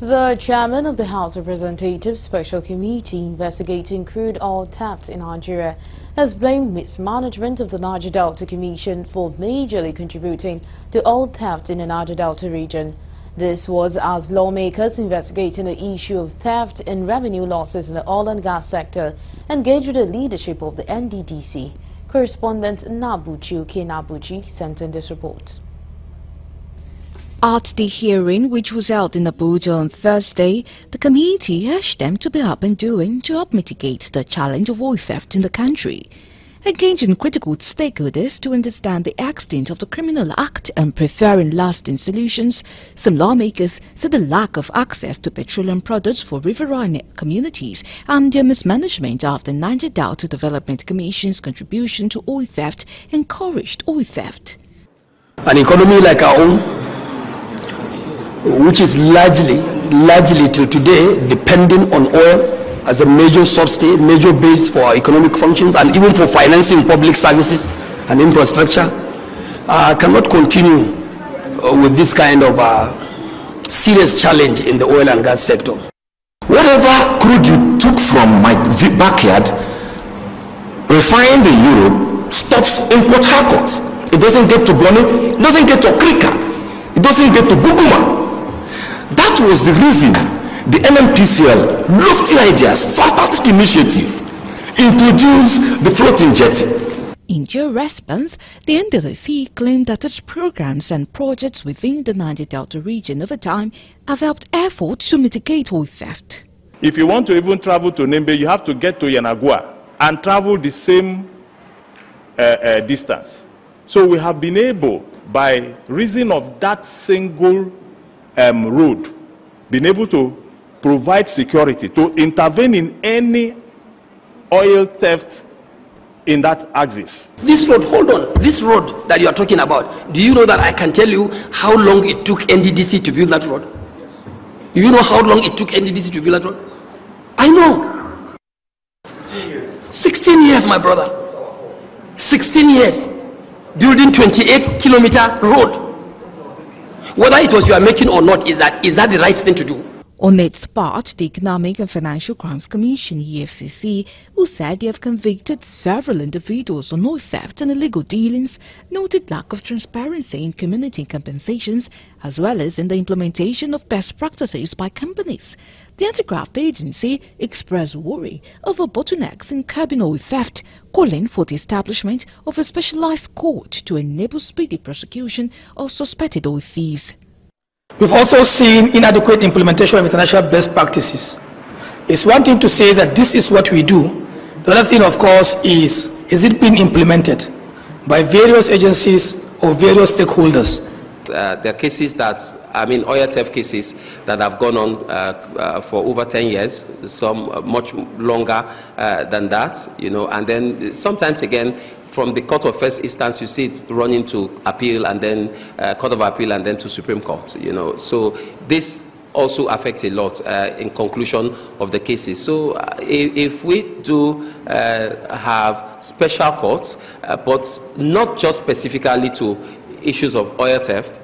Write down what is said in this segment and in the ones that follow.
The chairman of the House Representatives Special Committee investigating crude oil theft in Nigeria has blamed mismanagement of the Niger Delta Commission for majorly contributing to oil theft in the Niger Delta region. This was as lawmakers investigating the issue of theft and revenue losses in the oil and gas sector engaged with the leadership of the Nddc. Correspondent Nabuchi sent in this report. At the hearing, which was held in Abuja on Thursday, the committee urged them to be up and doing to help mitigate the challenge of oil theft in the country. Engaging critical stakeholders to understand the extent of the criminal act and preferring lasting solutions, some lawmakers said the lack of access to petroleum products for riverine communities and their mismanagement of the Niger Delta Development Commission's contribution to oil theft encouraged oil theft. An economy like our own, which is largely till today depending on oil as a major major base for our economic functions and even for financing public services and infrastructure, cannot continue with this kind of serious challenge in the oil and gas sector. Whatever crude you took from my backyard, refined in Europe, stops in Port Harcourt. It doesn't get to Bonny, it doesn't get to Krika, it doesn't get to Bukuma. That was the reason the NMPCL, lofty ideas, fantastic initiative, introduced the floating jetty. In their response, the Nddc claimed that its programs and projects within the Niger Delta region over time have helped efforts to mitigate oil theft. If you want to even travel to Nembe, you have to get to Yanagua and travel the same distance. So we have been able, by reason of that single road, been able to provide security, to intervene in any oil theft in that axis. This road, hold on, this road that you are talking about, do you know that I can tell you how long it took Nddc to build that road? Do you know how long it took Nddc to build that road? I know. 16 years, my brother. 16 years. Building 28-kilometer road. Whether it was you are making or not, is that the right thing to do? On its part, the Economic and Financial Crimes Commission, EFCC, who said they have convicted several individuals on oil theft and illegal dealings, noted lack of transparency in community compensations as well as in the implementation of best practices by companies. The anti-graft agency expressed worry over bottlenecks in curbing oil theft, calling for the establishment of a specialized court to enable speedy prosecution of suspected oil thieves. We've also seen inadequate implementation of international best practices. It's one thing to say that this is what we do. The other thing, of course, is it being implemented by various agencies or various stakeholders? There are cases that, oil theft cases that have gone on for over 10 years, some much longer than that, and then sometimes again, from the Court of First Instance, you see it running to appeal and then Court of Appeal and then to Supreme Court, So this also affects a lot in conclusion of the cases. So if we do have special courts, but not just specifically to issues of oil theft,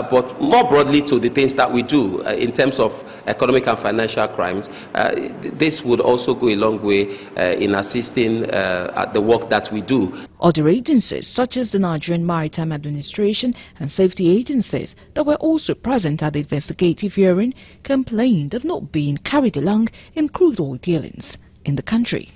but more broadly to the things that we do in terms of economic and financial crimes, this would also go a long way in assisting at the work that we do. Other agencies, such as the Nigerian Maritime Administration and safety agencies that were also present at the investigative hearing, complained of not being carried along in crude oil dealings in the country.